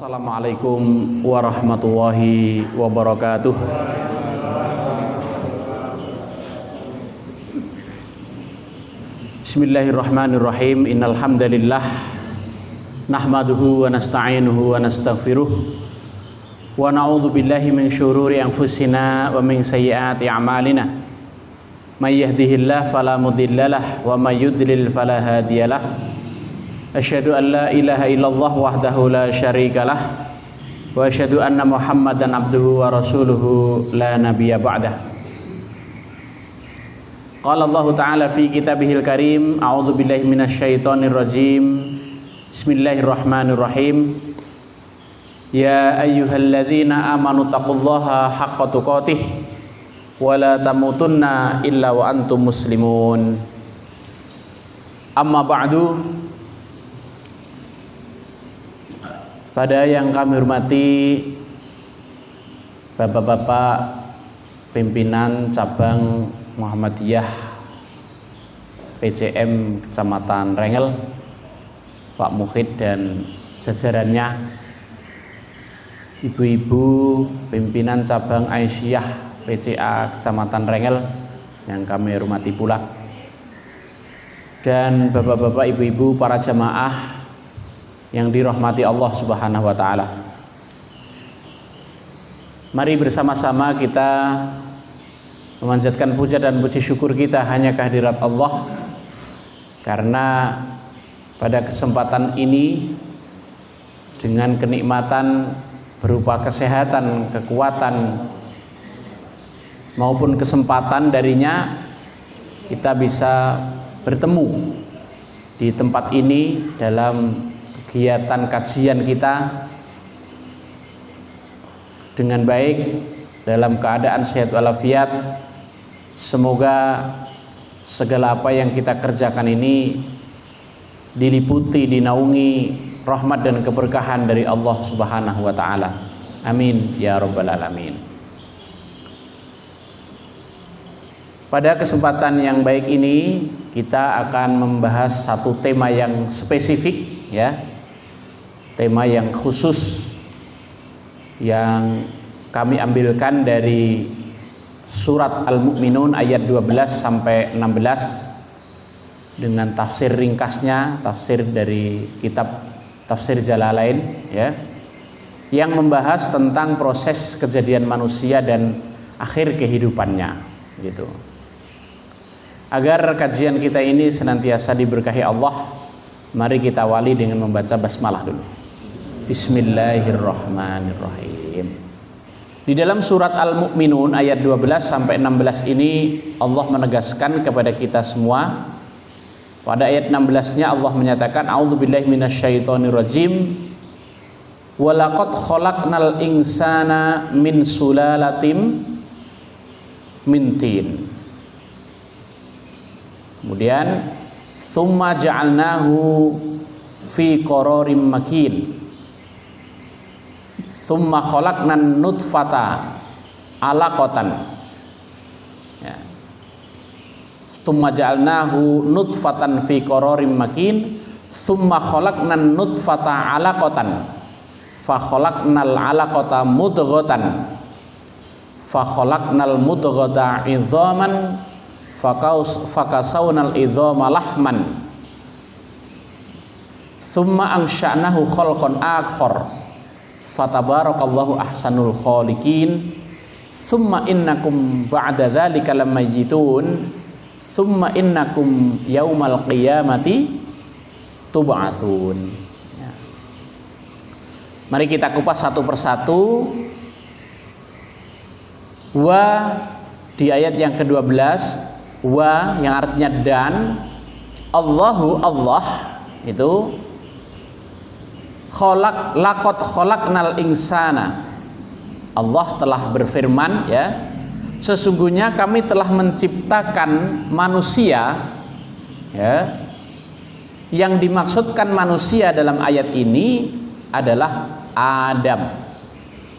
Assalamualaikum warahmatullahi wabarakatuh. Bismillahirrahmanirrahim. Innal hamdalillah nahmaduhu wa nasta'inuhu wa nastaghfiruh wa na'udzu billahi min syururi anfusina wa min sayyiati a'malina. May yahdihillahu fala mudhillalah wa may yudlil fala hadiyalah. Asyhadu an la ilaha illallah wahdahu la syarikalah wa asyhadu anna Muhammadan abduhu wa rasuluhu la nabiyya ba'dah. Qala Allah Ta'ala fi kitabihil karim, a'udzu billahi minasyaitonir rajim. Bismillahirrahmanirrahim. Ya ayyuhalladzina amanu taqullaha haqqa tuqatih wa la tamutunna illa wa antum muslimun. Amma ba'du. Pada yang kami hormati Bapak-bapak pimpinan cabang Muhammadiyah PCM Kecamatan Rengel, Pak Muhid dan jajarannya, ibu-ibu pimpinan cabang Aisyah PCA Kecamatan Rengel yang kami hormati pula, dan bapak-bapak, ibu-ibu, para jamaah yang dirahmati Allah Subhanahu wa Ta'ala. Mari bersama-sama kita memanjatkan puja dan puji syukur kita hanya kehadirat Allah, karena pada kesempatan ini dengan kenikmatan berupa kesehatan, kekuatan maupun kesempatan darinya, kita bisa bertemu di tempat ini dalam kegiatan kajian kita dengan baik, dalam keadaan sehat walafiat. Semoga segala apa yang kita kerjakan ini diliputi, dinaungi rahmat dan keberkahan dari Allah Subhanahu wa Ta'ala. Amin ya rabbal alamin. Pada kesempatan yang baik ini kita akan membahas satu tema yang spesifik, ya. Tema yang khusus yang kami ambilkan dari surat Al-Mu'minun ayat 12 sampai 16 dengan tafsir ringkasnya, tafsir dari kitab Tafsir Jalalain, ya, yang membahas tentang proses kejadian manusia dan akhir kehidupannya, gitu. Agar kajian kita ini senantiasa diberkahi Allah, mari kita awali dengan membaca basmalah dulu. Bismillahirrahmanirrahim. Di dalam surat Al-Mu'minun ayat 12 sampai 16 ini Allah menegaskan kepada kita semua. Pada ayat 16-nya Allah menyatakan, a'udzubillahi minasyaitonirrajim. Wa laqad khalaqnal insana min sulalatin min tin. Kemudian summa ja'alnahu fi qararim makin. Summa khalaqnan nutfata alaqatan, ya. Summa ja'alnahu nutfatan fi qararim makin. Summa khalaqnan nutfata alaqatan. Fa khalaqnal alaqata mudghatan. Fa khalaqnal mudghata idzaman. Fakasawnal idzama lahman. Summa ansha'nahu khalqan akhar. Fatabarakallahu ahsanul khaliqin. Summa innakum ba'da dzalika lamayitun. Summa innakum yaumal qiyamati tub'atsun, ya. Mari kita kupas satu persatu. Wa di ayat yang ke-12, wa yang artinya dan, Allahu Allah itu laqad khalaqnal insana. Allah telah berfirman, ya, sesungguhnya kami telah menciptakan manusia, ya. Yang dimaksudkan manusia dalam ayat ini adalah Adam,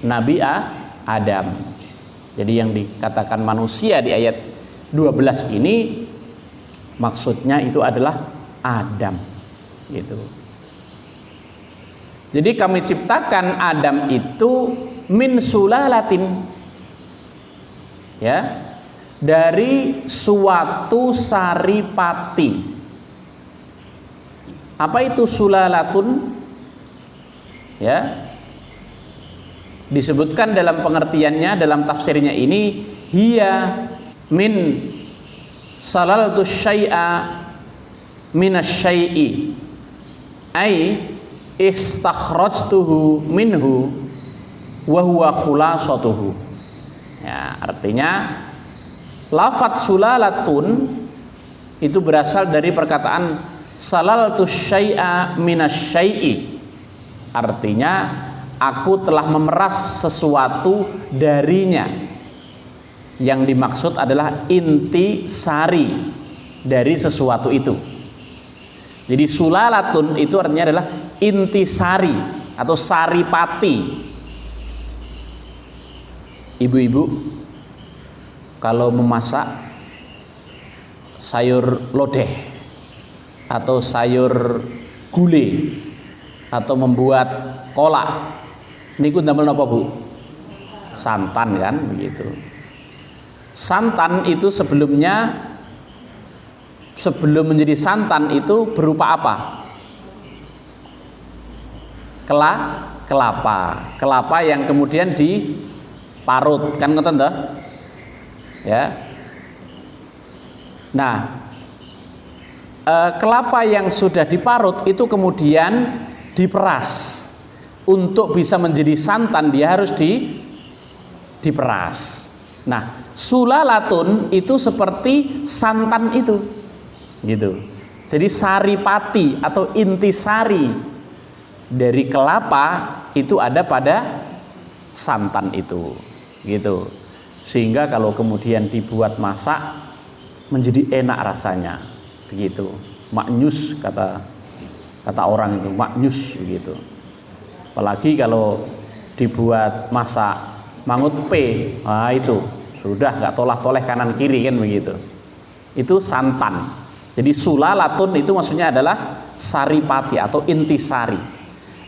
Nabi Adam. Jadi yang dikatakan manusia di ayat 12 ini maksudnya itu adalah Adam, gitu. Jadi kami ciptakan Adam itu min sulalatin, ya, dari suatu saripati. Apa itu sulalatun? Ya, disebutkan dalam pengertiannya, dalam tafsirnya ini, hiya min salaltus syai'a minasyai'i ai istakhrajtuhu minhu wa huwa khulasatuhu. Ya, artinya lafadz sulalatun itu berasal dari perkataan salaltus syai'a minasyai'i. Artinya aku telah memeras sesuatu darinya. Yang dimaksud adalah inti sari dari sesuatu itu. Jadi sulalatun itu artinya adalah intisari atau saripati. Ibu-ibu kalau memasak sayur lodeh atau sayur gulai atau membuat kolak, niku damel napa, Bu? Santan kan, begitu. Santan itu sebelum menjadi santan itu berupa apa? Kelapa yang kemudian diparut, kan ngoten toh? Ya. Nah, kelapa yang sudah diparut itu kemudian diperas. Untuk bisa menjadi santan dia harus diperas. Nah, sulalatun itu seperti santan itu, gitu. Jadi saripati atau intisari dari kelapa itu ada pada santan itu, gitu. Sehingga kalau kemudian dibuat masak menjadi enak rasanya, begitu. Maknyus kata orang itu, maknyus begitu. Apalagi kalau dibuat masak mangut P, nah itu sudah nggak toleh-toleh kanan kiri kan begitu. Itu santan. Jadi sulalatun itu maksudnya adalah saripati atau intisari.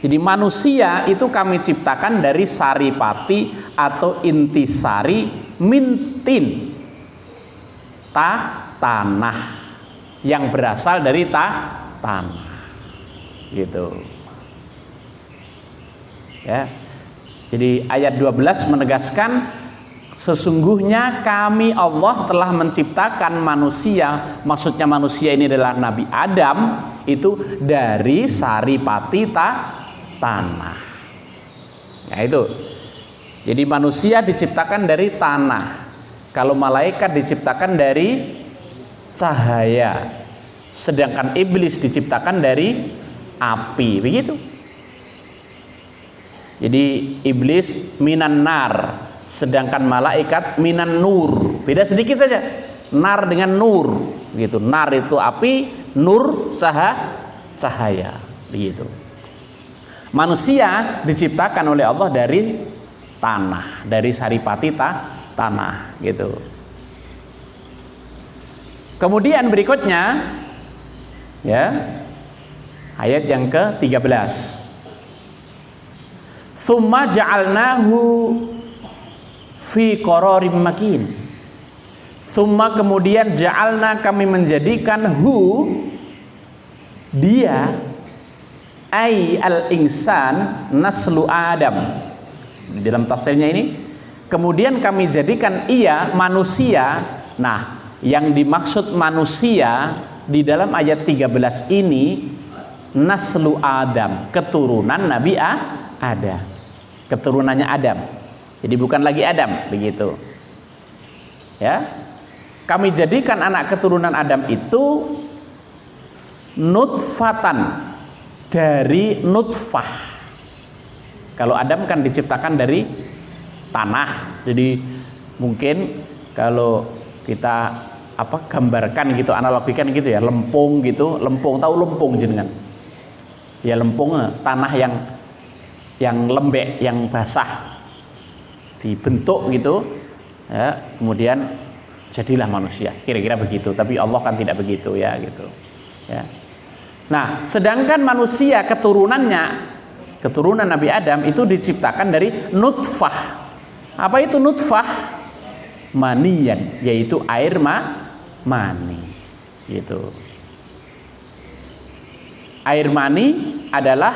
Jadi manusia itu kami ciptakan dari saripati atau intisari mintin, tanah yang berasal dari tanah, gitu. Ya. Jadi ayat 12 menegaskan sesungguhnya kami Allah telah menciptakan manusia, maksudnya manusia ini adalah Nabi Adam, itu dari saripati tanah. Ya itu. Jadi manusia diciptakan dari tanah. Kalau malaikat diciptakan dari cahaya. Sedangkan iblis diciptakan dari api, begitu. Jadi iblis minan nar, sedangkan malaikat minan nur. Beda sedikit saja. Nar dengan nur, gitu. Nar itu api, nur cahaya, begitu. Manusia diciptakan oleh Allah dari tanah, dari saripati tanah, gitu. Kemudian berikutnya, ya, ayat yang ke-13. Tsumma ja'alnahu fi qararim makin. Tsumma kemudian ja'alna kami menjadikan dia ai al-insan naslu Adam. Dalam tafsirnya ini kemudian kami jadikan ia manusia. Nah, yang dimaksud manusia di dalam ayat 13 ini naslu Adam, keturunan Nabi Adam, keturunannya Adam. Jadi bukan lagi Adam, begitu. Ya. Kami jadikan anak keturunan Adam itu nutfatan, dari nutfah. Kalau Adam kan diciptakan dari tanah. Jadi mungkin kalau kita gambarkan gitu, analogikan gitu ya, lempung gitu, lempung, tahu lempung jenengan? Ya lempung, tanah yang lembek, yang basah, dibentuk gitu, ya, kemudian jadilah manusia, kira-kira begitu. Tapi Allah kan tidak begitu, ya, gitu, ya. Nah, sedangkan manusia keturunannya keturunan Nabi Adam itu diciptakan dari nutfah. Apa itu nutfah? Maniyan, yaitu air mani. Gitu. Air mani adalah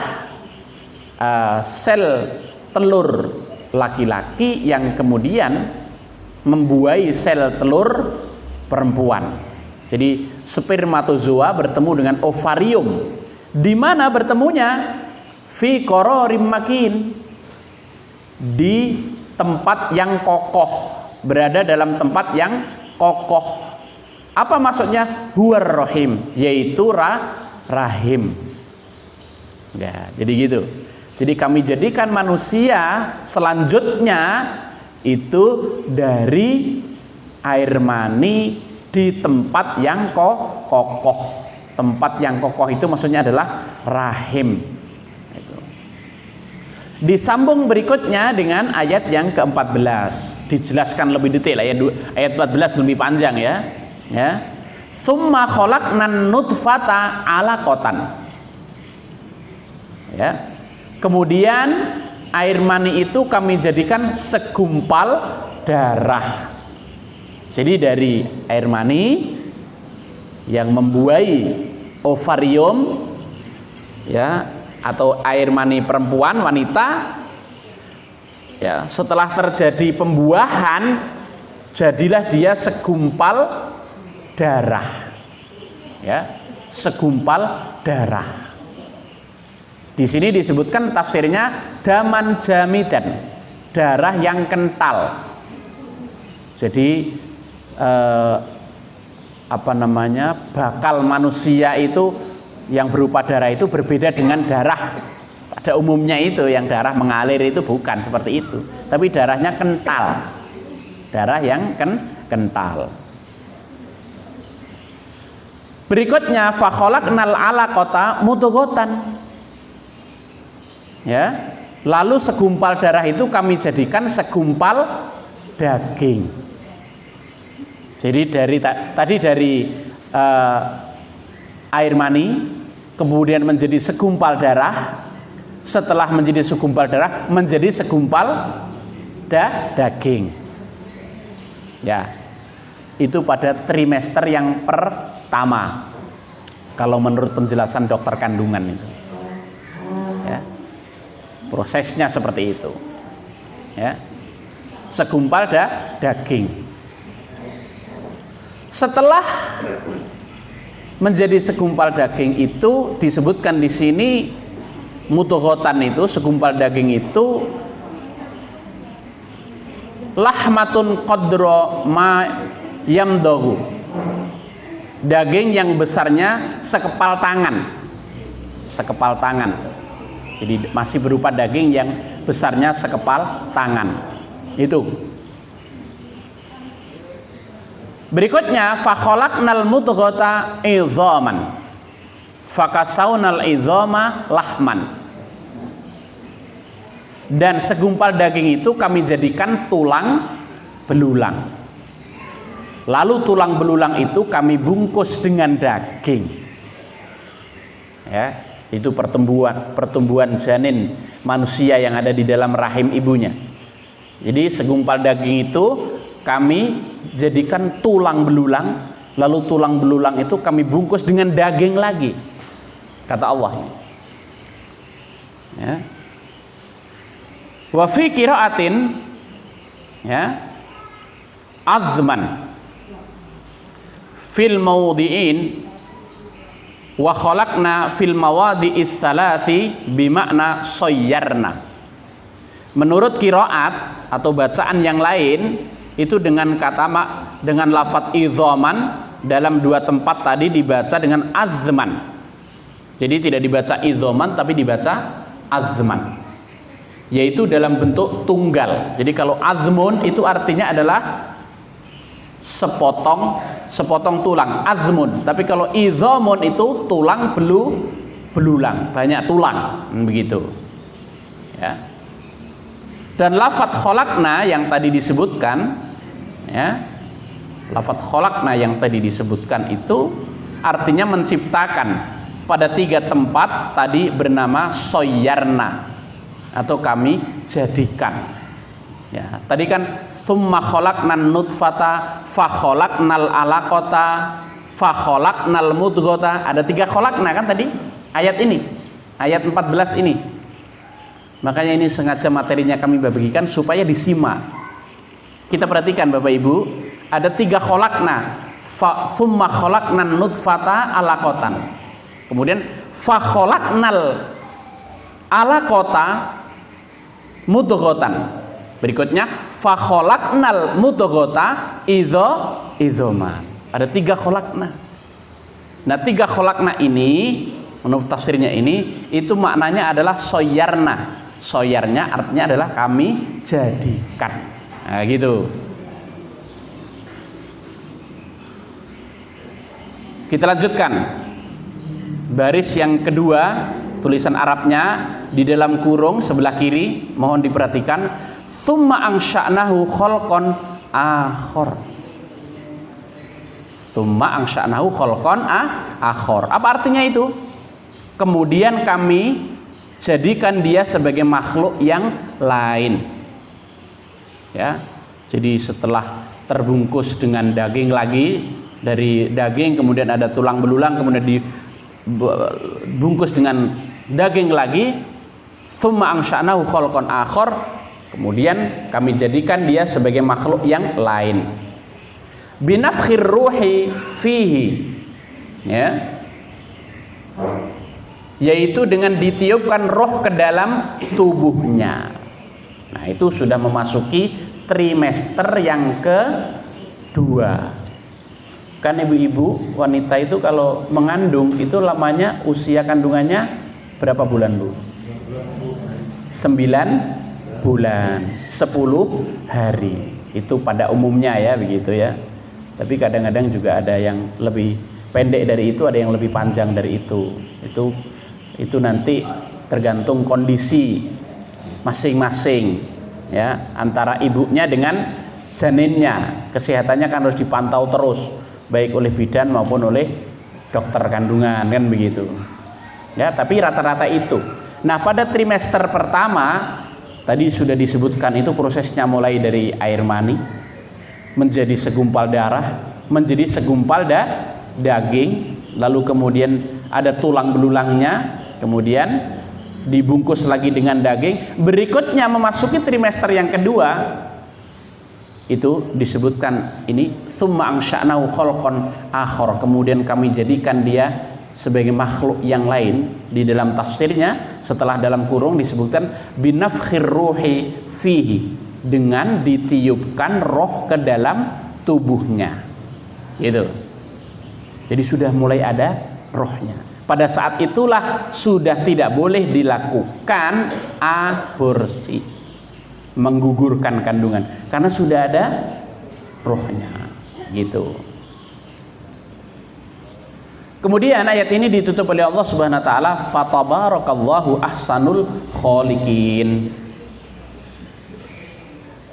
sel telur laki-laki yang kemudian membuahi sel telur perempuan. Jadi spermatozoa bertemu dengan ovarium. Di mana bertemunya? Fi qararim makin, di tempat yang kokoh, berada dalam tempat yang kokoh. Apa maksudnya? Huwar rahim, yaitu rahim. Ya, jadi gitu. Jadi kami jadikan manusia selanjutnya itu dari air mani di tempat yang kokoh. Tempat yang kokoh itu maksudnya adalah rahim. Disambung berikutnya dengan ayat yang ke-14, dijelaskan lebih detail. Ayat 14 lebih panjang ya. Summa khalaqnan nutfata 'alaqatan. Ya. Kemudian air mani itu kami jadikan segumpal darah. Jadi dari air mani yang membuahi ovarium, ya, atau air mani perempuan, wanita, ya, setelah terjadi pembuahan jadilah dia segumpal darah, ya, segumpal darah. Di sini disebutkan tafsirnya daman jamidan, darah yang kental. Jadi bakal manusia itu yang berupa darah itu berbeda dengan darah pada umumnya itu, yang darah mengalir itu bukan seperti itu, tapi darahnya kental, darah yang kental. Berikutnya fa khalaqnal 'alaqata mudghatan, ya, lalu segumpal darah itu kami jadikan segumpal daging. Jadi dari air mani kemudian menjadi segumpal darah, setelah menjadi segumpal darah menjadi segumpal daging. Ya, itu pada trimester yang pertama kalau menurut penjelasan dokter kandungan itu. Ya, prosesnya seperti itu. Ya, segumpal daging. Setelah menjadi segumpal daging itu disebutkan di sini mudghatan itu, segumpal daging itu lahmatun qadra ma yamdahu, daging yang besarnya sekepal tangan. Jadi masih berupa daging yang besarnya sekepal tangan. Itu. Berikutnya fa khalaqnal mudghata idzaman fakasawnal idzama lahman, dan segumpal daging itu kami jadikan tulang belulang, lalu tulang belulang itu kami bungkus dengan daging. Ya, itu pertumbuhan janin manusia yang ada di dalam rahim ibunya. Jadi segumpal daging itu kami jadikan tulang belulang, lalu tulang belulang itu kami bungkus dengan daging lagi, kata Allah. Ya. Wa fi qiraatin, ya, azman fil mawdi'in wa khalaqna fil mawadi'is salasi bimakna sayyarna. Menurut qiraat atau bacaan yang lain itu dengan dengan lafadz idzaman, dalam dua tempat tadi dibaca dengan azman. Jadi tidak dibaca idzaman tapi dibaca azman, yaitu dalam bentuk tunggal. Jadi kalau azmun itu artinya adalah sepotong tulang, azmun. Tapi kalau idzamun itu tulang belulang, banyak tulang, begitu. Ya. Dan lafadz khalaqna yang tadi disebutkan, ya, lafadz khalaqna yang tadi disebutkan itu artinya menciptakan, pada 3 tempat tadi bernama soyarna atau kami jadikan. Ya, tadi kan summa khalaqnan nutfata fa khalaqnal alaqata fa khalaqnal mudghata. Ada 3 khalaqna kan tadi ayat ini. Ayat 14 ini. Makanya ini sengaja materinya kami bagikan supaya disimak. Kita perhatikan Bapak Ibu, ada 3 khalaqna. Fa summa khalaqnan nutfata alaqatan. Kemudian fa khalaqnal alaqata mudghatan. Berikutnya fa khalaqnal mudghata idzoman. Ada 3 khalaqna. Nah, 3 khalaqna ini menurut tafsirnya ini itu maknanya adalah soyarna. Soyarnya artinya adalah kami jadikan. Nah, gitu. Kita lanjutkan. Baris yang kedua, tulisan Arabnya di dalam kurung sebelah kiri, mohon diperhatikan. Summa angsha'nahu khalqan akhar. Summa angsha'nahu khalqan akhar. Apa artinya itu? Kemudian kami jadikan dia sebagai makhluk yang lain. Ya. Jadi setelah terbungkus dengan daging lagi, dari daging kemudian ada tulang belulang, kemudian dibungkus dengan daging lagi, summa angsha'nahu khalqan akhar. Kemudian kami jadikan dia sebagai makhluk yang lain. Binafkhir ruhi fihi, ya, yaitu dengan ditiupkan roh ke dalam tubuhnya. Nah, itu sudah memasuki trimester yang kedua. Kan ibu-ibu wanita itu kalau mengandung itu lamanya usia kandungannya berapa bulan, Bu? 9 bulan 10 hari. Itu pada umumnya ya, begitu ya. Tapi kadang-kadang juga ada yang lebih pendek dari itu, ada yang lebih panjang dari itu. Itu nanti tergantung kondisi masing-masing ya, antara ibunya dengan janinnya. Kesehatannya kan harus dipantau terus, baik oleh bidan maupun oleh dokter kandungan, kan begitu. Ya, tapi rata-rata itu. Nah, pada trimester pertama tadi sudah disebutkan itu prosesnya mulai dari air mani menjadi segumpal darah, menjadi segumpal daging, lalu kemudian ada tulang belulangnya, kemudian dibungkus lagi dengan daging. Berikutnya memasuki trimester yang kedua, itu disebutkan ini summa angsha'nahu khalqan akhar. Kemudian kami jadikan dia sebagai makhluk yang lain. Di dalam tafsirnya setelah dalam kurung disebutkan binafkhir ruhi fihi, dengan ditiupkan roh ke dalam tubuhnya, gitu. Jadi sudah mulai ada rohnya. Pada saat itulah sudah tidak boleh dilakukan aborsi, menggugurkan kandungan, karena sudah ada rohnya, gitu. Kemudian ayat ini ditutup oleh Allah Subhanahu wa taala, fatabarakallahu ahsanul khaliqin.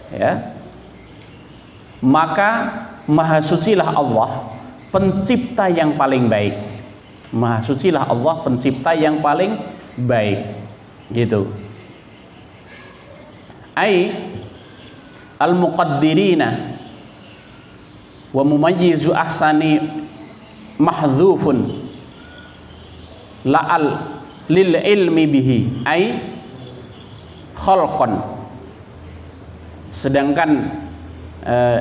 Ya. Maka maha sucilah Allah, pencipta yang paling baik. Maha sucilah Allah, pencipta yang paling baik. Gitu. Ai al-muqaddirina wa mumayyizu ahsani mahdzufun la'al lil ilmi bihi ai khalqan. Sedangkan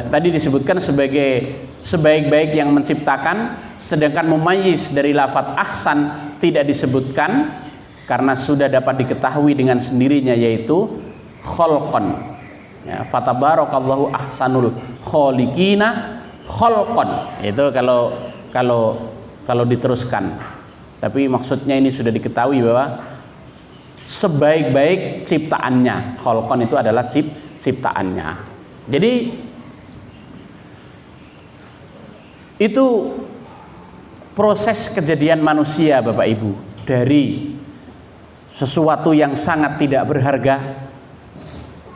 tadi disebutkan sebagai sebaik-baik yang menciptakan, sedangkan mumayyiz dari lafaz ahsan tidak disebutkan karena sudah dapat diketahui dengan sendirinya, yaitu khalqan. Ya, fatabarakallahu ahsanul khaliqina khalqan. Itu kalau diteruskan. Tapi maksudnya ini sudah diketahui bahwa sebaik-baik ciptaannya, khalqan itu adalah ciptaannya. Jadi itu proses kejadian manusia, Bapak Ibu, dari sesuatu yang sangat tidak berharga,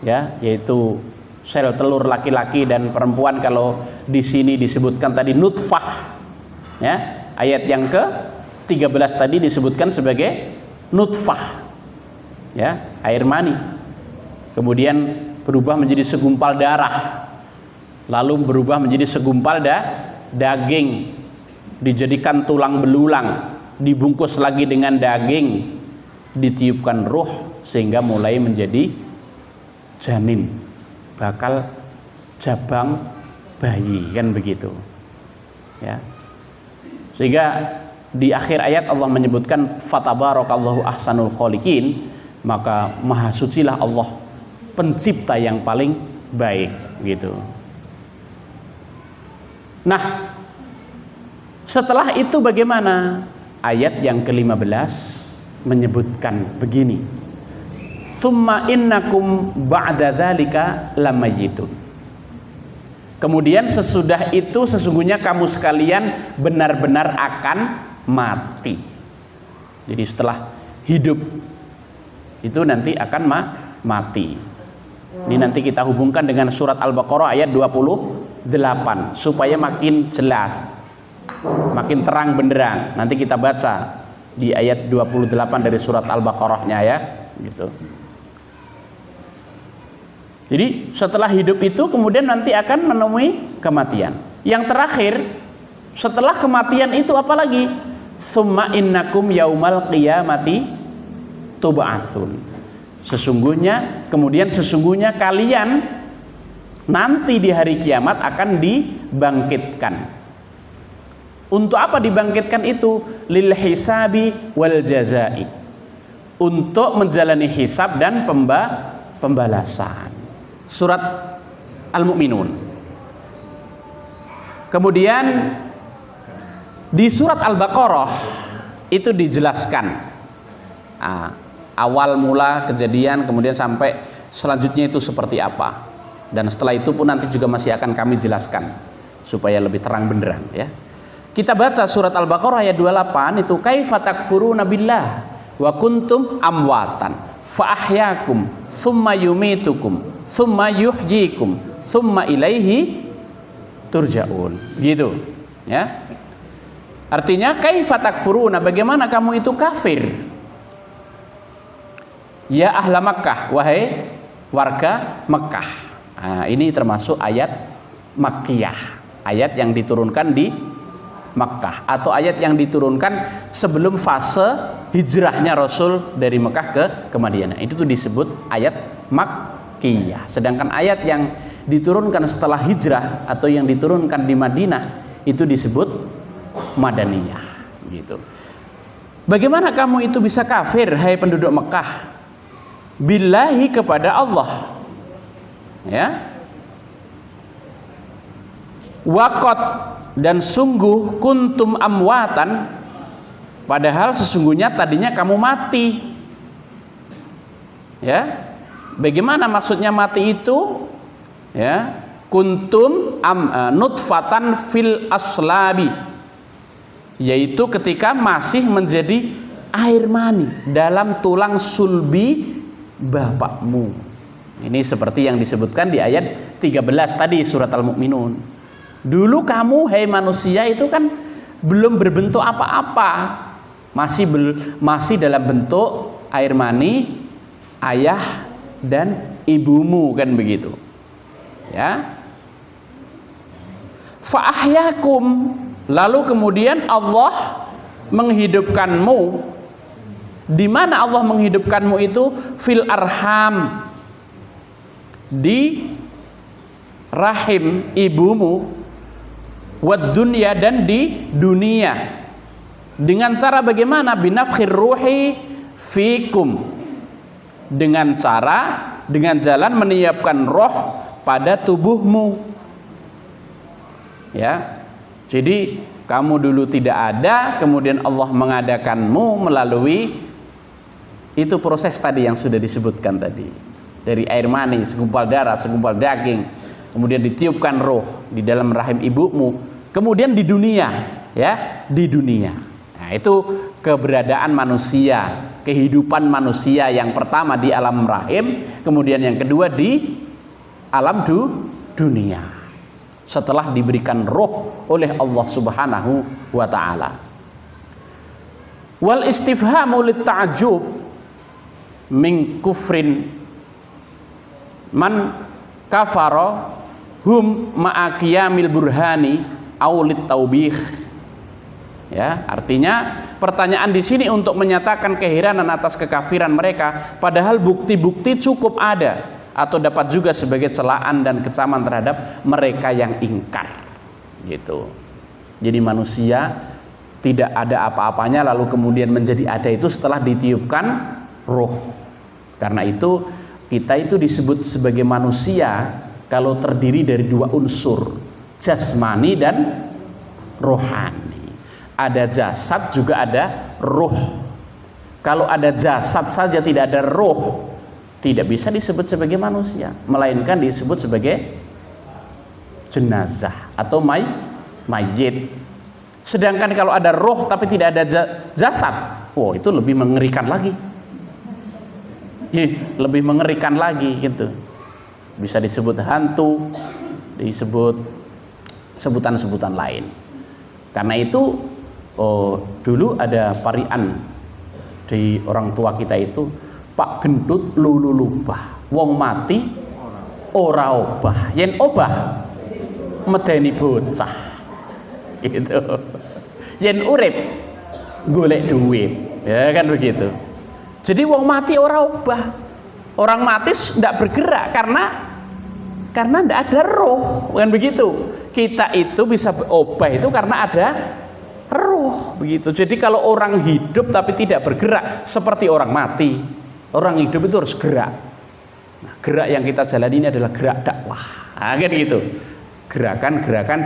ya, yaitu sel telur laki-laki dan perempuan. Kalau di sini disebutkan tadi nutfah, ya, ayat yang ke-7 13 tadi disebutkan sebagai nutfah, ya, air mani, kemudian berubah menjadi segumpal darah, lalu berubah menjadi segumpal daging, dijadikan tulang belulang, dibungkus lagi dengan daging, ditiupkan ruh sehingga mulai menjadi janin, bakal jabang bayi, kan begitu, ya. Sehingga di akhir ayat Allah menyebutkan fatabarakallahu ahsanul khaliqin, maka maha sucilah Allah pencipta yang paling baik, gitu. Nah, setelah itu bagaimana? Ayat yang ke-15 menyebutkan begini, summa innakum ba'da dzalika lamayitun. Kemudian sesudah itu sesungguhnya kamu sekalian benar-benar akan mati. Jadi setelah hidup itu nanti akan mati. Ini nanti kita hubungkan dengan surat Al-Baqarah ayat 28 supaya makin jelas, makin terang benderang. Nanti kita baca di ayat 28 dari surat Al-Baqarahnya, ya, gitu. Jadi setelah hidup itu kemudian nanti akan menemui kematian. Yang terakhir setelah kematian itu apa lagi? Summa innakum yaumal qiyamati tub'atsun. Sesungguhnya kalian nanti di hari kiamat akan dibangkitkan. Untuk apa dibangkitkan itu? Lil hisabi wal jazai. Untuk menjalani hisab dan pembalasan. Surat Al-Mu'minun. Kemudian di surat Al-Baqarah itu dijelaskan awal mula kejadian, kemudian sampai selanjutnya itu seperti apa. Dan setelah itu pun nanti juga masih akan kami jelaskan supaya lebih terang benderang, ya. Kita baca surat Al-Baqarah ayat 28 itu, kaifa takfuruna billah wa kuntum amwatan fa ahyakum summa yumitukum summa yuhyikum summa ilaihi turja'un, gitu, ya. Artinya kaifa takfuruna, bagaimana kamu itu kafir, ya ahla Makkah, wahai warga Mekah. Nah, ini termasuk ayat Makkiyah, ayat yang diturunkan di Makkah atau ayat yang diturunkan sebelum fase hijrahnya Rasul dari Mekah ke Madinah. Itu tuh disebut ayat Makkiyah. Sedangkan ayat yang diturunkan setelah hijrah atau yang diturunkan di Madinah itu disebut Madaniyah, gitu. Bagaimana kamu itu bisa kafir, hai penduduk Mekah? Billahi, kepada Allah, ya. Waqat, dan sungguh kuntum amwatan, padahal sesungguhnya tadinya kamu mati, ya. Bagaimana maksudnya mati itu? Ya, kuntum nutfatan fil aslabi, yaitu ketika masih menjadi air mani dalam tulang sulbi bapakmu. Ini seperti yang disebutkan di ayat 13 tadi surat Al-Mu'minun. Dulu kamu, hai manusia, itu kan belum berbentuk apa-apa, masih dalam bentuk air mani ayah dan ibumu, kan begitu, ya. Fa ahyakum, lalu kemudian Allah menghidupkanmu. Di mana Allah menghidupkanmu itu? Fil arham, di rahim ibumu, wad dunya, dan di dunia. Dengan cara bagaimana? Binafkhir ruhi fikum, dengan jalan meniupkan roh pada tubuhmu, ya. Jadi kamu dulu tidak ada, kemudian Allah mengadakanmu melalui itu proses tadi yang sudah disebutkan tadi, dari air mani, segumpal darah, segumpal daging, kemudian ditiupkan roh di dalam rahim ibumu, kemudian di dunia, ya, di dunia. Nah, itu keberadaan manusia, kehidupan manusia yang pertama di alam rahim, kemudian yang kedua di alam dunia setelah diberikan roh oleh Allah Subhanahu wa ta'ala. Wal istifhamu lit ta'jub min kufrin man kafara hum ma'aqiyamil burhani aulit taubih. Ya, artinya pertanyaan di sini untuk menyatakan keheranan atas kekafiran mereka, padahal bukti-bukti cukup ada, atau dapat juga sebagai celaan dan kecaman terhadap mereka yang ingkar. Gitu. Jadi manusia tidak ada apa-apanya lalu kemudian menjadi ada itu setelah ditiupkan roh. Karena itu kita itu disebut sebagai manusia kalau terdiri dari dua unsur, jasmani dan rohani. Ada jasad juga ada roh. Kalau ada jasad saja tidak ada roh, tidak bisa disebut sebagai manusia, melainkan disebut sebagai jenazah atau mayit. Sedangkan kalau ada roh tapi tidak ada jasad, itu lebih mengerikan lagi. Lebih mengerikan lagi gitu. Bisa disebut hantu, disebut sebutan-sebutan lain. Karena itu dulu ada parian di orang tua kita itu, Pak Gendut lulu lubah, wong mati ora obah, yen obah medeni bocah gitu. Yen urip golek duit, ya kan begitu. Jadi wong mati ora obah, orang mati tidak bergerak karena tidak ada roh, kan begitu. Kita itu bisa obah itu karena ada roh, begitu. Jadi kalau orang hidup tapi tidak bergerak seperti orang mati, orang hidup itu harus gerak. Nah, gerak yang kita jalani ini adalah gerak dakwah, kan gitu. Gerakan-gerakan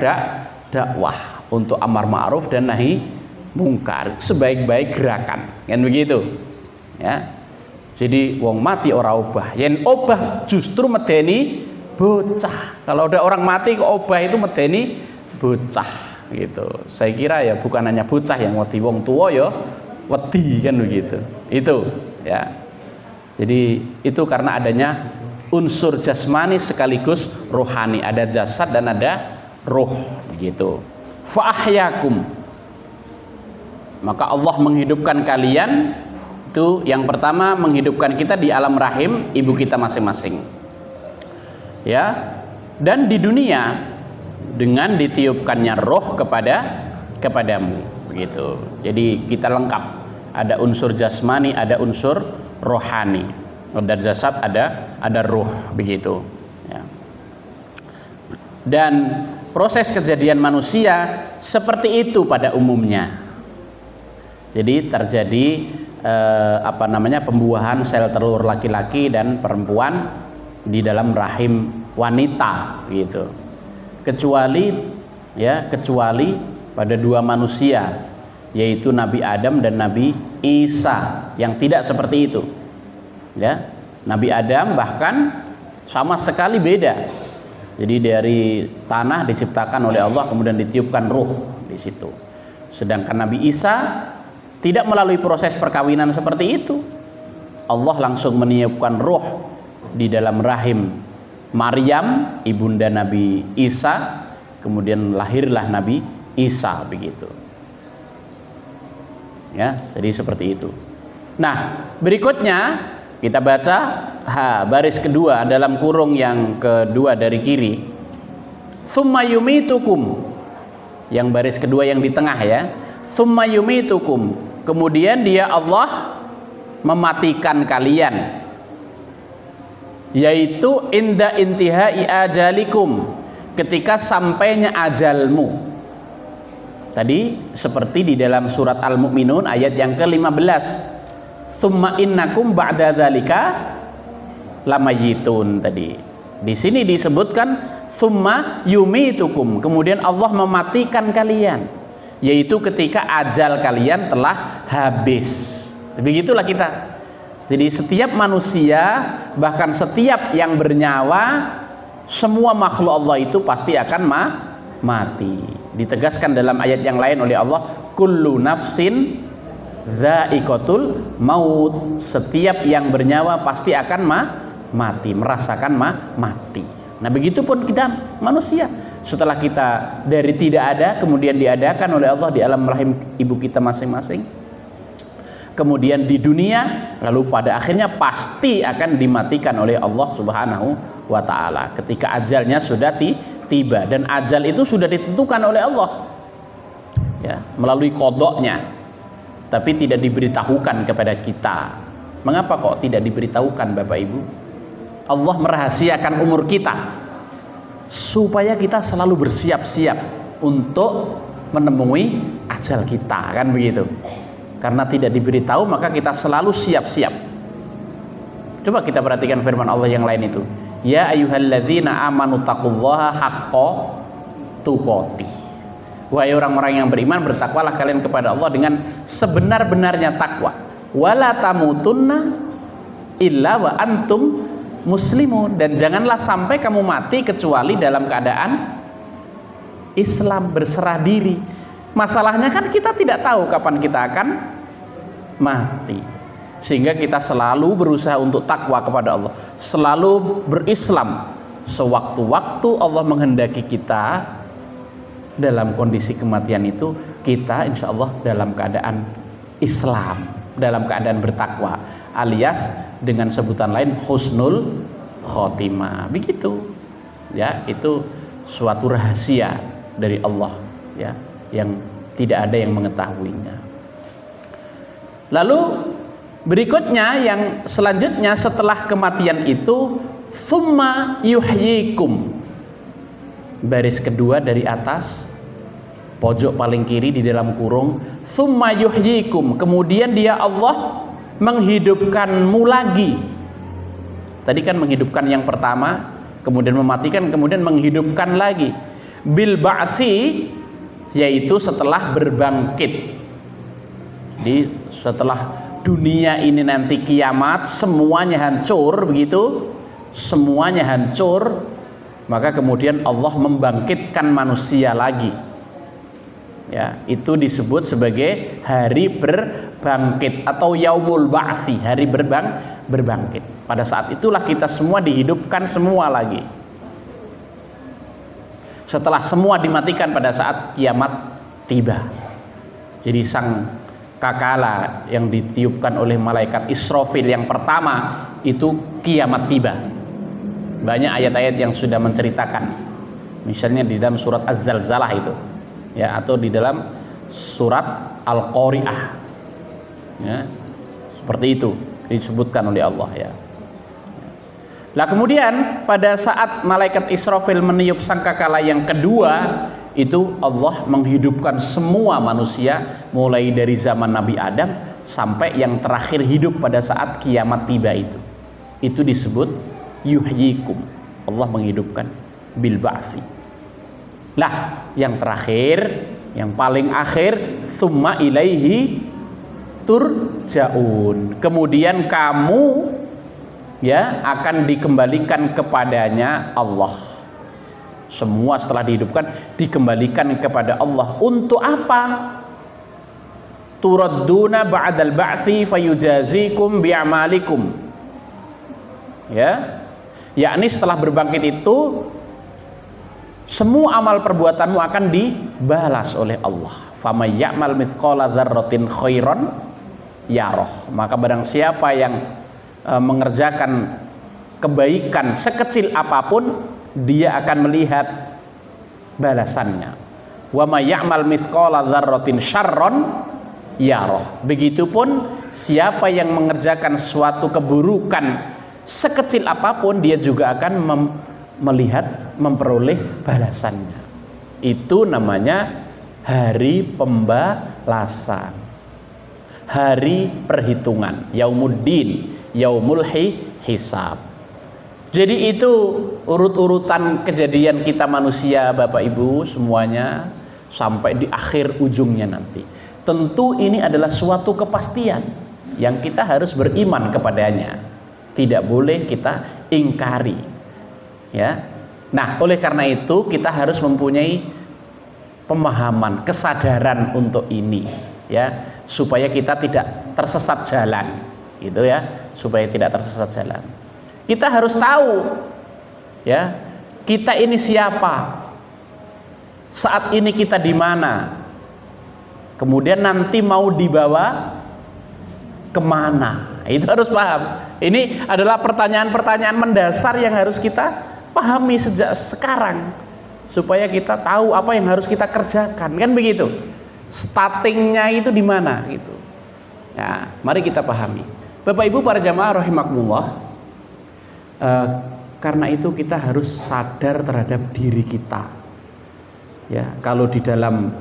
dakwah untuk amar ma'ruf dan nahi mungkar, sebaik-baik gerakan, kan begitu. Ya. Jadi wong mati ora obah, yen obah justru medeni bocah. Kalau ada orang mati kok obah itu medeni bocah gitu. Saya kira ya bukan hanya bocah yang wedi, wong tua ya wedi, kan begitu. Itu ya. Jadi itu karena adanya unsur jasmani sekaligus rohani, ada jasad dan ada roh, begitu. Fa ahyakum, maka Allah menghidupkan kalian. Itu yang pertama, menghidupkan kita di alam rahim ibu kita masing-masing. Ya. Dan di dunia dengan ditiupkannya roh kepadamu, begitu. Jadi kita lengkap, ada unsur jasmani, ada unsur rohani, ada jasad, ada roh, begitu. Ya. Dan proses kejadian manusia seperti itu pada umumnya. Jadi terjadi pembuahan sel telur laki-laki dan perempuan di dalam rahim wanita, gitu. Kecuali pada dua manusia, yaitu Nabi Adam dan Nabi Isa, yang tidak seperti itu. Ya, Nabi Adam bahkan sama sekali beda. Jadi dari tanah diciptakan oleh Allah, kemudian ditiupkan ruh di situ. Sedangkan Nabi Isa tidak melalui proses perkawinan seperti itu. Allah langsung meniupkan ruh di dalam rahim Maryam, ibunda Nabi Isa, kemudian lahirlah Nabi Isa, begitu. Ya, jadi seperti itu. Nah, berikutnya kita baca baris kedua dalam kurung yang kedua dari kiri. Summa yumitukum. Yang baris kedua yang di tengah ya. Summa yumitukum. Kemudian dia Allah mematikan kalian, yaitu inda intihai ajalikum, ketika sampainya ajalmu. Tadi seperti di dalam surat Al-Mu'minun ayat yang ke-15. Summa innakum ba'da dzalika lamayitun tadi. Di sini disebutkan summa yumitukum, kemudian Allah mematikan kalian, yaitu ketika ajal kalian telah habis. Begitulah kita. Jadi setiap manusia, bahkan setiap yang bernyawa, semua makhluk Allah itu pasti akan mati. Ditegaskan dalam ayat yang lain oleh Allah, kullu nafsin dha'iqatul maut. Setiap yang bernyawa pasti akan mati, merasakan mati. Nah, begitupun kita manusia. Setelah kita dari tidak ada kemudian diadakan oleh Allah di alam rahim ibu kita masing-masing, kemudian di dunia, lalu pada akhirnya pasti akan dimatikan oleh Allah Subhanahu wa taala ketika ajalnya sudah tiba, dan ajal itu sudah ditentukan oleh Allah ya, melalui qadanya, tapi tidak diberitahukan kepada kita. Mengapa kok tidak diberitahukan, Bapak Ibu? Allah merahasiakan umur kita supaya kita selalu bersiap-siap untuk menemui ajal kita, kan begitu. Karena tidak diberitahu, maka kita selalu siap-siap. Coba kita perhatikan firman Allah yang lain itu, ya ayyuhalladzina amanu taqullaha haqqa tuqatih. Wahai orang-orang yang beriman, bertakwalah kalian kepada Allah dengan sebenar-benarnya takwa. Wala tamutunna illa wa antum muslimun, dan janganlah sampai kamu mati kecuali dalam keadaan Islam, berserah diri. Masalahnya kan kita tidak tahu kapan kita akan mati, sehingga kita selalu berusaha untuk takwa kepada Allah, selalu berislam. Sewaktu-waktu Allah menghendaki kita dalam kondisi kematian itu, kita insya Allah dalam keadaan Islam, dalam keadaan bertakwa, alias dengan sebutan lain husnul khotimah. Begitu ya, itu suatu rahasia dari Allah ya, yang tidak ada yang mengetahuinya. Lalu berikutnya, yang selanjutnya setelah kematian itu, summa yuhyikum, baris kedua dari atas, pojok paling kiri di dalam kurung, summa yuhyikum, kemudian dia Allah menghidupkanmu lagi. Tadi kan menghidupkan yang pertama, kemudian mematikan, kemudian menghidupkan lagi. Bil ba'si, yaitu setelah berbangkit. Jadi setelah dunia ini nanti kiamat, semuanya hancur begitu, semuanya hancur, maka kemudian Allah membangkitkan manusia lagi. Ya, itu disebut sebagai hari berbangkit atau yaumul ba'si, hari berbangkit. Pada saat itulah kita semua dihidupkan semua lagi. Setelah semua dimatikan pada saat kiamat tiba. Jadi sang kakala yang ditiupkan oleh malaikat Israfil yang pertama itu kiamat tiba. Banyak ayat-ayat yang sudah menceritakan. Misalnya di dalam surat Az-Zalzalah itu, ya, atau di dalam surat Al-Qari'ah. Ya, seperti itu disebutkan oleh Allah ya. Lah kemudian pada saat malaikat Israfil meniup sangkakala yang kedua, itu Allah menghidupkan semua manusia mulai dari zaman Nabi Adam sampai yang terakhir hidup pada saat kiamat tiba itu. Itu disebut yuhyikum. Allah menghidupkan bil ba'si. Lah yang terakhir, yang paling akhir, summa ilaihi turja'un. Kemudian kamu ya akan dikembalikan kepadanya Allah. Semua setelah dihidupkan dikembalikan kepada Allah. Untuk apa? Turadduna ba'dal ba'si fayujazikum bi'amalikum. Ya, yakni setelah berbangkit itu semua amal perbuatanmu akan dibalas oleh Allah. Faman ya'mal mithqala dzarratin khairan yarah. Maka barang siapa yang mengerjakan kebaikan sekecil apapun, dia akan melihat balasannya. Wa may ya'mal mithqala dzarratin syarran yarah. Begitupun siapa yang mengerjakan suatu keburukan sekecil apapun, dia juga akan melihat, memperoleh balasannya. Itu namanya hari pembalasan, hari perhitungan, yaumuddin, yaumul hisab. Jadi itu urut-urutan kejadian kita manusia, Bapak Ibu semuanya, sampai di akhir ujungnya nanti. Tentu ini adalah suatu kepastian yang kita harus beriman kepadanya, tidak boleh kita ingkari ya. Nah, oleh karena itu kita harus mempunyai pemahaman, kesadaran untuk ini ya, supaya kita tidak tersesat jalan gitu ya, supaya tidak tersesat jalan. Kita harus tahu ya, kita ini siapa, saat ini kita di mana, kemudian nanti mau dibawa kemana? Itu harus paham. Ini adalah pertanyaan-pertanyaan mendasar yang harus kita pahami sejak sekarang, supaya kita tahu apa yang harus kita kerjakan, kan begitu. Startingnya itu di mana gitu. Nah, mari kita pahami. Bapak Ibu para jamaah rahimakumullah, karena itu kita harus sadar terhadap diri kita. Ya, kalau di dalam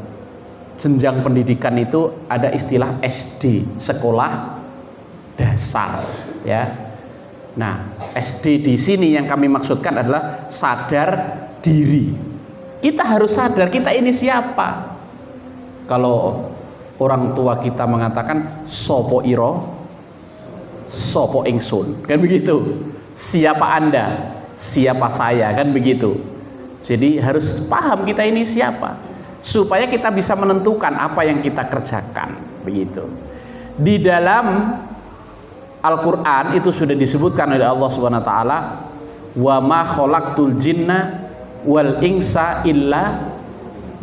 jenjang pendidikan itu ada istilah SD, sekolah dasar, ya. Nah, SD di sini yang kami maksudkan adalah sadar diri. Kita harus sadar kita ini siapa. Kalau orang tua kita mengatakan sopo iro, sopo ingsun, kan begitu. Siapa Anda? Siapa saya? Kan begitu. Jadi harus paham kita ini siapa, supaya kita bisa menentukan apa yang kita kerjakan, begitu. Di dalam Al-Quran itu sudah disebutkan oleh Allah Subhanahu Wa Taala, wa ma khalaqtul jinna wal insa illa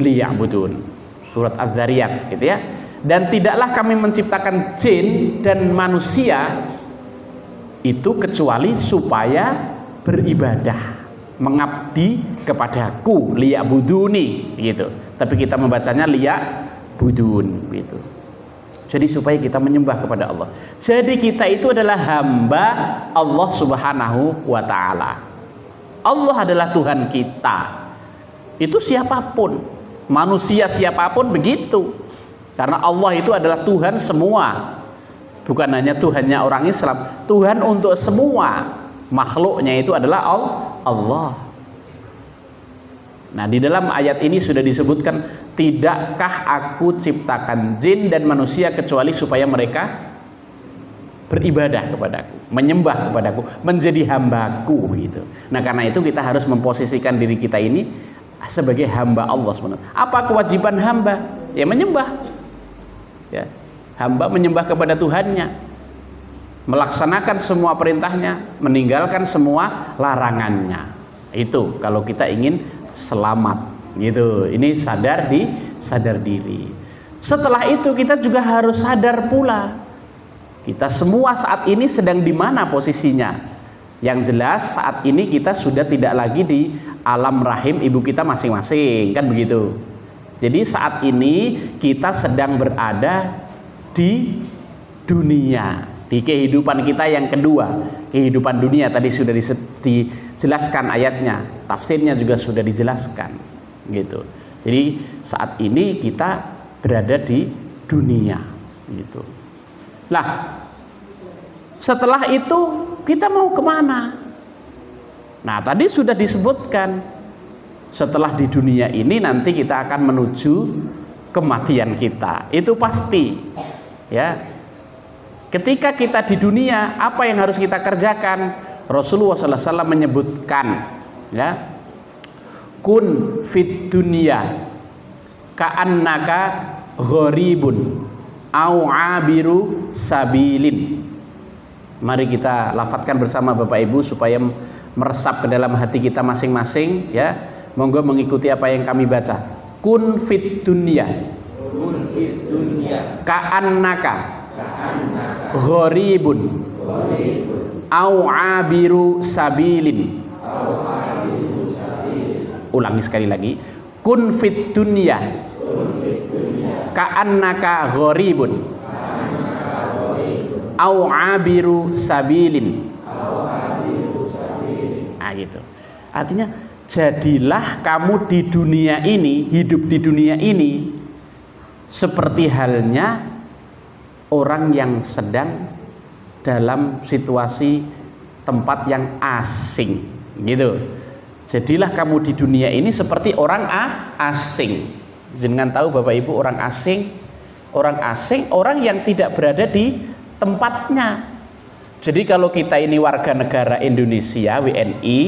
liya'budun, surat Az-Zariyat, gitu ya. Dan tidaklah kami menciptakan jin dan manusia itu kecuali supaya beribadah, mengabdi kepadaku, liya'buduni, gitu. Tapi kita membacanya liya'budun, gitu. Jadi supaya kita menyembah kepada Allah. Jadi kita itu adalah hamba Allah Subhanahu wa Ta'ala. Allah adalah Tuhan kita. Itu siapapun, manusia siapapun begitu. Karena Allah itu adalah Tuhan semua. Bukan hanya Tuhannya orang Islam, Tuhan untuk semua makhluknya itu adalah Allah. Nah, di dalam ayat ini sudah disebutkan, tidakkah aku ciptakan jin dan manusia kecuali supaya mereka beribadah kepadaku, menyembah kepadaku, menjadi hambaku, gitu. Nah, karena itu kita harus memposisikan diri kita ini sebagai hamba Allah sebenarnya. Apa kewajiban hamba? Ya menyembah. Ya, hamba menyembah kepada Tuhannya, melaksanakan semua perintahnya, meninggalkan semua larangannya. Itu kalau kita ingin selamat, gitu. Ini sadar diri. Setelah itu kita juga harus sadar pula kita semua saat ini sedang di mana posisinya. Yang jelas saat ini kita sudah tidak lagi di alam rahim ibu kita masing-masing, kan begitu. Jadi saat ini kita sedang berada di dunia, di kehidupan kita yang kedua, kehidupan dunia. Tadi sudah dijelaskan ayatnya, tafsirnya juga sudah dijelaskan, gitu. Jadi saat ini kita berada di dunia, gitu. Lah, setelah itu kita mau kemana? Nah, tadi sudah disebutkan, setelah di dunia ini nanti kita akan menuju kematian kita, itu pasti, ya. Ketika kita di dunia, apa yang harus kita kerjakan? Rasulullah SAW menyebutkan, ya, kun fit dunya ka'annaka gharibun au abiru sabilin. Mari kita lafadzkan bersama Bapak Ibu supaya meresap ke dalam hati kita masing-masing, ya. Monggo mengikuti apa yang kami baca. Kun fit dunya ka'annaka gharibun au abiru sabilin. Ulangi sekali lagi. Kun fit dunya ka'annaka gharibun au abiru sabilin. Nah, gitu. Artinya jadilah kamu di dunia ini, hidup di dunia ini seperti halnya orang yang sedang dalam situasi tempat yang asing, gitu. Jadilah kamu di dunia ini seperti orang asing. Jangan tahu Bapak Ibu, orang asing, orang yang tidak berada di tempatnya. Jadi kalau kita ini warga negara Indonesia, WNI,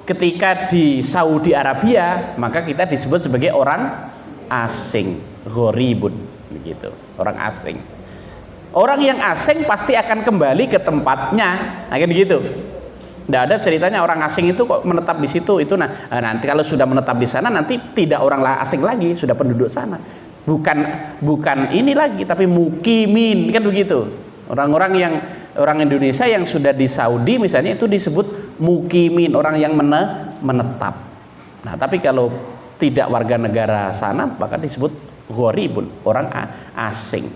ketika di Saudi Arabia, maka kita disebut sebagai orang asing, gharibun, begitu, orang asing. Orang yang asing pasti akan kembali ke tempatnya, nah, kan begitu. Tidak ada ceritanya orang asing itu kok menetap di situ, itu nanti kalau sudah menetap di sana nanti tidak orang asing lagi, sudah penduduk sana. Bukan ini lagi, tapi mukimin, kan begitu. Orang Indonesia yang sudah di Saudi misalnya itu disebut mukimin, orang yang menetap. Nah, tapi kalau tidak warga negara sana maka disebut gharibun, orang asing.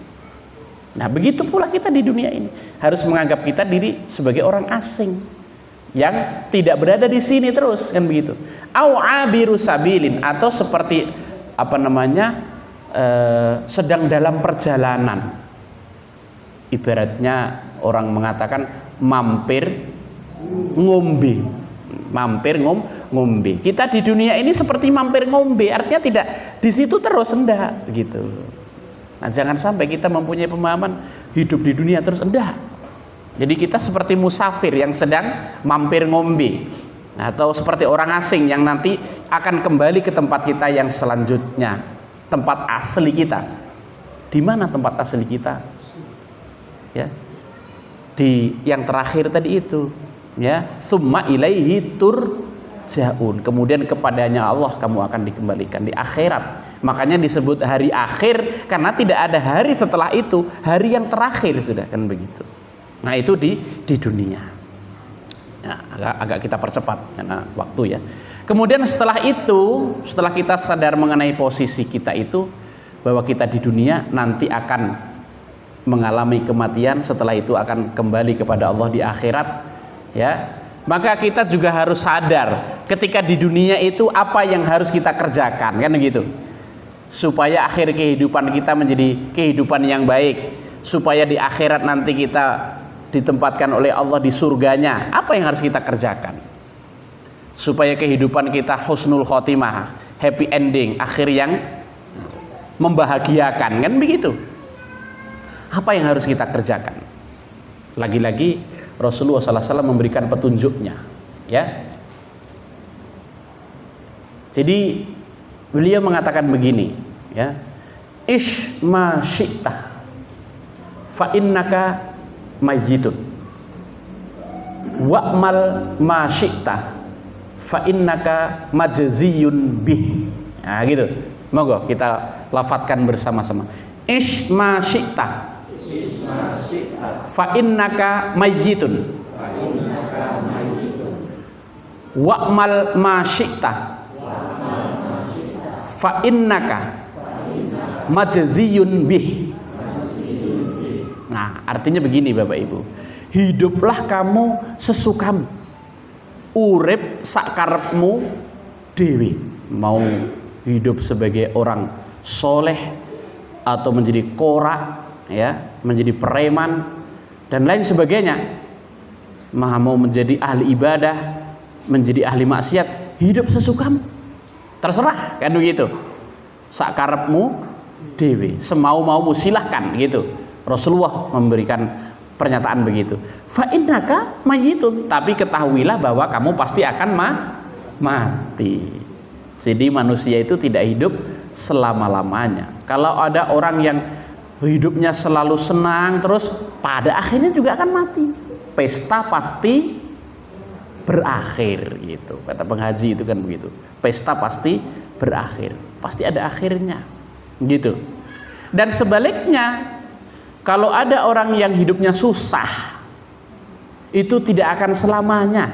Nah, begitu pula kita di dunia ini harus menganggap kita diri sebagai orang asing yang tidak berada di sini terus, kan begitu. Au abiru sabilin, atau seperti sedang dalam perjalanan. Ibaratnya orang mengatakan mampir ngombe. Kita di dunia ini seperti mampir ngombe, artinya tidak di situ terus, enggak gitu. Nah, jangan sampai kita mempunyai pemahaman hidup di dunia terus, enggak. Jadi kita seperti musafir yang sedang mampir ngombe, atau seperti orang asing yang nanti akan kembali ke tempat kita yang selanjutnya, tempat asli kita. Di mana tempat asli kita? Ya, di yang terakhir tadi itu, ya, summa ilaihi turja'un, kemudian kepadanya Allah kamu akan dikembalikan di akhirat. Makanya disebut hari akhir karena tidak ada hari setelah itu, hari yang terakhir sudah, kan begitu. Nah, itu di dunia. Nah, agak kita percepat karena waktu ya. Kemudian setelah itu, setelah kita sadar mengenai posisi kita itu, bahwa kita di dunia nanti akan mengalami kematian, setelah itu akan kembali kepada Allah di akhirat, ya. Maka kita juga harus sadar ketika di dunia itu apa yang harus kita kerjakan, kan begitu. Supaya akhir kehidupan kita menjadi kehidupan yang baik, supaya di akhirat nanti kita ditempatkan oleh Allah di surganya. Apa yang harus kita kerjakan supaya kehidupan kita husnul khotimah, happy ending, akhir yang membahagiakan, kan begitu. Apa yang harus kita kerjakan? Lagi-lagi Rasulullah SAW memberikan petunjuknya, ya. Jadi beliau mengatakan begini, ya, ish ma syi'ta fa innaka mayyitun wa'mal ma syi'ta fa innaka majziyun bih. Nah, gitu. Monggo kita lafadzkan bersama-sama. Ish ma syi'ta fa innaka mayyitun wa'mal ma syi'ta fa innaka majziyun bih. Nah, artinya begini Bapak Ibu, hiduplah kamu sesukamu, urip sakarepmu dewi. Mau hidup sebagai orang soleh atau menjadi korak, ya, menjadi preman dan lain sebagainya, mau menjadi ahli ibadah, menjadi ahli maksiat, hidup sesukamu, terserah, kan begitu. Sakarepmu dewi, semau-maumu, silahkan gitu. Rasulullah memberikan pernyataan begitu. Fa innaka mayyitun, tapi ketahuilah bahwa kamu pasti akan mati. Jadi manusia itu tidak hidup selama-lamanya. Kalau ada orang yang hidupnya selalu senang terus, pada akhirnya juga akan mati. Pesta pasti berakhir gitu. Kata penghaji itu kan begitu. Pesta pasti berakhir, pasti ada akhirnya gitu. Dan sebaliknya, kalau ada orang yang hidupnya susah, itu tidak akan selamanya.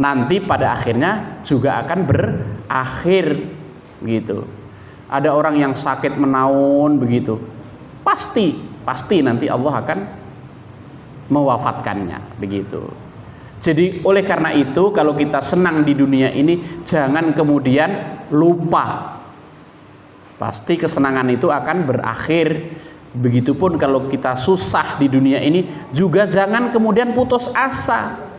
Nanti pada akhirnya juga akan berakhir gitu. Ada orang yang sakit menaun begitu, pasti nanti Allah akan mewafatkannya begitu. Jadi oleh karena itu, kalau kita senang di dunia ini, jangan kemudian lupa, pasti kesenangan itu akan berakhir. Begitupun kalau kita susah di dunia ini, juga jangan kemudian putus asa.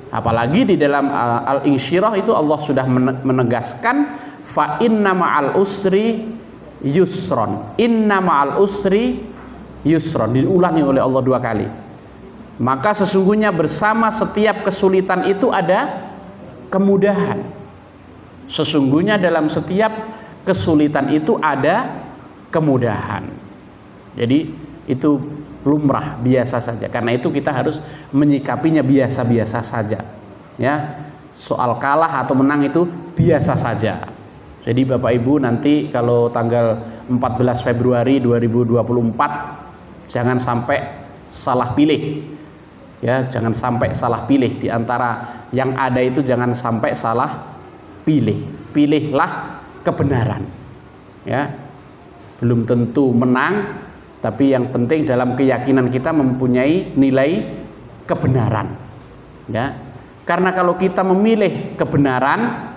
Apalagi di dalam Al-Insyirah itu Allah sudah menegaskan, fa inna ma'al usri yusron, inna ma'al usri yusron, diulangi oleh Allah 2 kali. Maka sesungguhnya bersama setiap kesulitan itu ada kemudahan. Sesungguhnya dalam setiap kesulitan itu ada kemudahan. Jadi itu lumrah, biasa saja. Karena itu kita harus menyikapinya biasa-biasa saja. Ya, soal kalah atau menang itu biasa saja. Jadi Bapak Ibu nanti kalau tanggal 14 Februari 2024 jangan sampai salah pilih. Ya, jangan sampai salah pilih di antara yang ada itu, jangan sampai salah pilih. Pilihlah kebenaran. Ya. Belum tentu menang, tapi yang penting dalam keyakinan kita mempunyai nilai kebenaran. Ya. Karena kalau kita memilih kebenaran,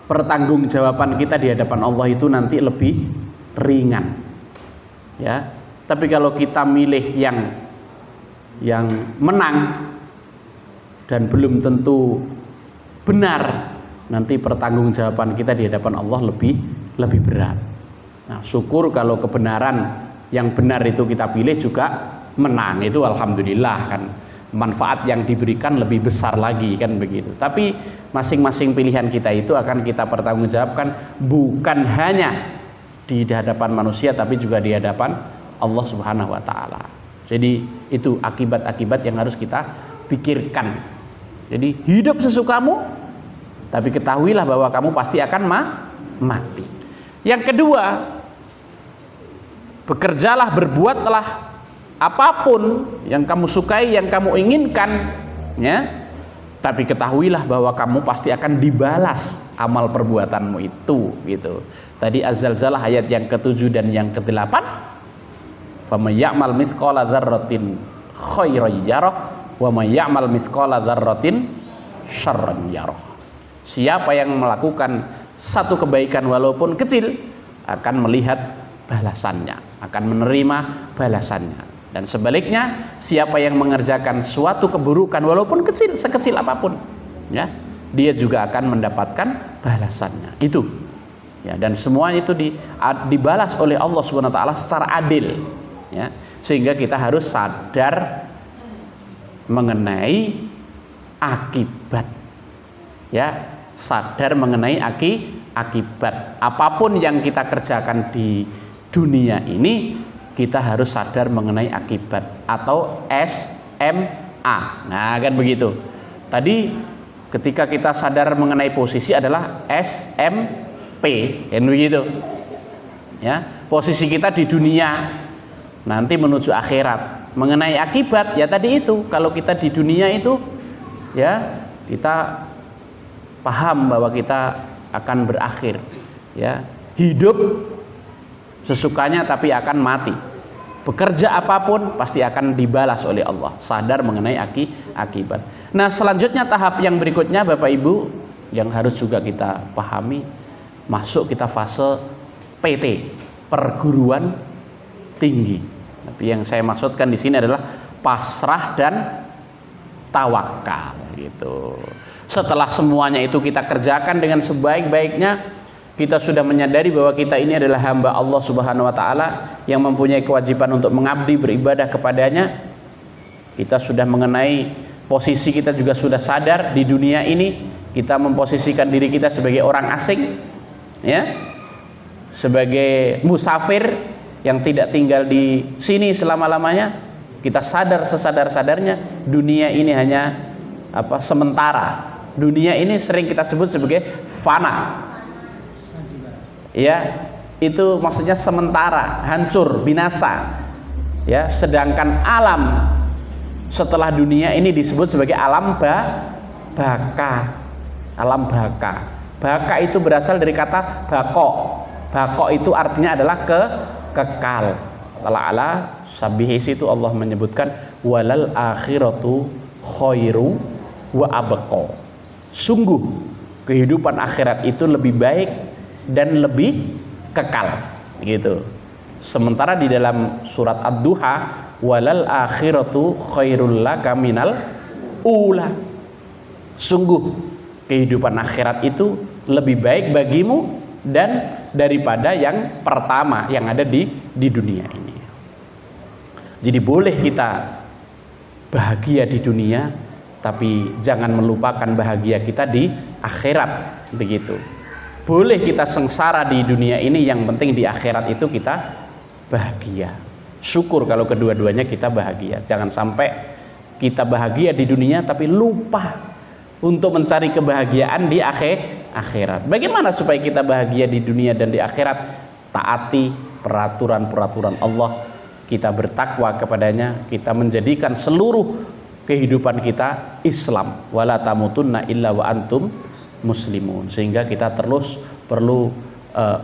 pertanggungjawaban kita di hadapan Allah itu nanti lebih ringan. Ya. Tapi kalau kita milih yang menang dan belum tentu benar, nanti pertanggungjawaban kita di hadapan Allah lebih berat. Nah, syukur kalau kebenaran yang benar itu kita pilih juga menang, itu alhamdulillah kan, manfaat yang diberikan lebih besar lagi kan begitu. Tapi masing-masing pilihan kita itu akan kita pertanggungjawabkan bukan hanya di hadapan manusia tapi juga di hadapan Allah Subhanahu wa taala. Jadi itu akibat-akibat yang harus kita pikirkan. Jadi hidup sesukamu, tapi ketahuilah bahwa kamu pasti akan mati. Yang kedua, bekerjalah, berbuatlah apapun yang kamu sukai, yang kamu inginkan, ya. Tapi ketahuilah bahwa kamu pasti akan dibalas amal perbuatanmu itu, gitu. Tadi Az-Zalzalah ayat yang ke-7 dan yang ke-8. Faman ya'mal mithqala dzarratin khairan yarah wa may ya'mal mithqala dzarratin syarran yarah. Siapa yang melakukan satu kebaikan walaupun kecil akan melihat balasannya, akan menerima balasannya. Dan sebaliknya, siapa yang mengerjakan suatu keburukan walaupun kecil, sekecil apapun, ya, dia juga akan mendapatkan balasannya. Itu. Ya, dan semuanya itu dibalas oleh Allah Subhanahu wa taala secara adil. Ya, sehingga kita harus sadar mengenai akibat. Ya, sadar mengenai akibat. Apapun yang kita kerjakan di dunia ini, kita harus sadar mengenai akibat atau SMA. Nah, kan begitu. Tadi ketika kita sadar mengenai posisi adalah SMP, kan begitu. Ya, posisi kita di dunia nanti menuju akhirat. Mengenai akibat, ya tadi itu, kalau kita di dunia itu, ya kita paham bahwa kita akan berakhir, ya, hidup sesukanya tapi akan mati. Bekerja apapun pasti akan dibalas oleh Allah. Sadar mengenai akibat. Nah, selanjutnya tahap yang berikutnya Bapak Ibu yang harus juga kita pahami, masuk kita fase PT, perguruan tinggi. Tapi yang saya maksudkan di sini adalah pasrah dan tawakal gitu. Setelah semuanya itu kita kerjakan dengan sebaik-baiknya, kita sudah menyadari bahwa kita ini adalah hamba Allah Subhanahu wa taala yang mempunyai kewajiban untuk mengabdi, beribadah kepadanya. Kita sudah mengenai posisi kita, juga sudah sadar di dunia ini kita memposisikan diri kita sebagai orang asing, ya, sebagai musafir yang tidak tinggal di sini selama-lamanya. Kita sadar sesadar-sadarnya dunia ini hanya sementara. Dunia ini sering kita sebut sebagai fana. Ya, itu maksudnya sementara, hancur, binasa. Ya, sedangkan alam setelah dunia ini disebut sebagai alam baka. Alam baka. Baka itu berasal dari kata bako. Bako itu artinya adalah kekal. Ta'ala sabihis itu Allah menyebutkan walal akhiratu khairu wa abqa. Sungguh kehidupan akhirat itu lebih baik dan lebih kekal, gitu. Sementara di dalam surat Ad-Duha walal akhiratu khairul laka minal ula. Sungguh kehidupan akhirat itu lebih baik bagimu dan daripada yang pertama yang ada di dunia ini. Jadi boleh kita bahagia di dunia, tapi jangan melupakan bahagia kita di akhirat, begitu. Boleh kita sengsara di dunia ini, yang penting di akhirat itu kita bahagia. Syukur kalau kedua-duanya kita bahagia. Jangan sampai kita bahagia di dunia tapi lupa untuk mencari kebahagiaan di akhirat. Bagaimana supaya kita bahagia di dunia dan di akhirat? Taati peraturan-peraturan Allah. kita bertakwa kepadanya, kita menjadikan seluruh kehidupan kita Islam. Wala tamutunna illa wa antum muslimun. Sehingga kita terus perlu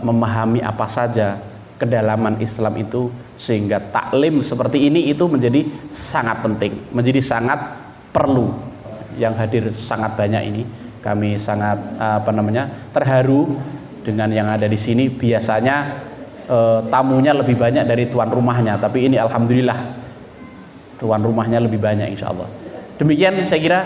memahami apa saja kedalaman Islam itu, sehingga taklim seperti ini itu menjadi sangat penting, menjadi sangat perlu. Yang hadir sangat banyak ini, kami sangat terharu dengan yang ada di sini. Biasanya tamunya lebih banyak dari tuan rumahnya, tapi ini alhamdulillah tuan rumahnya lebih banyak insya Allah. Demikian saya kira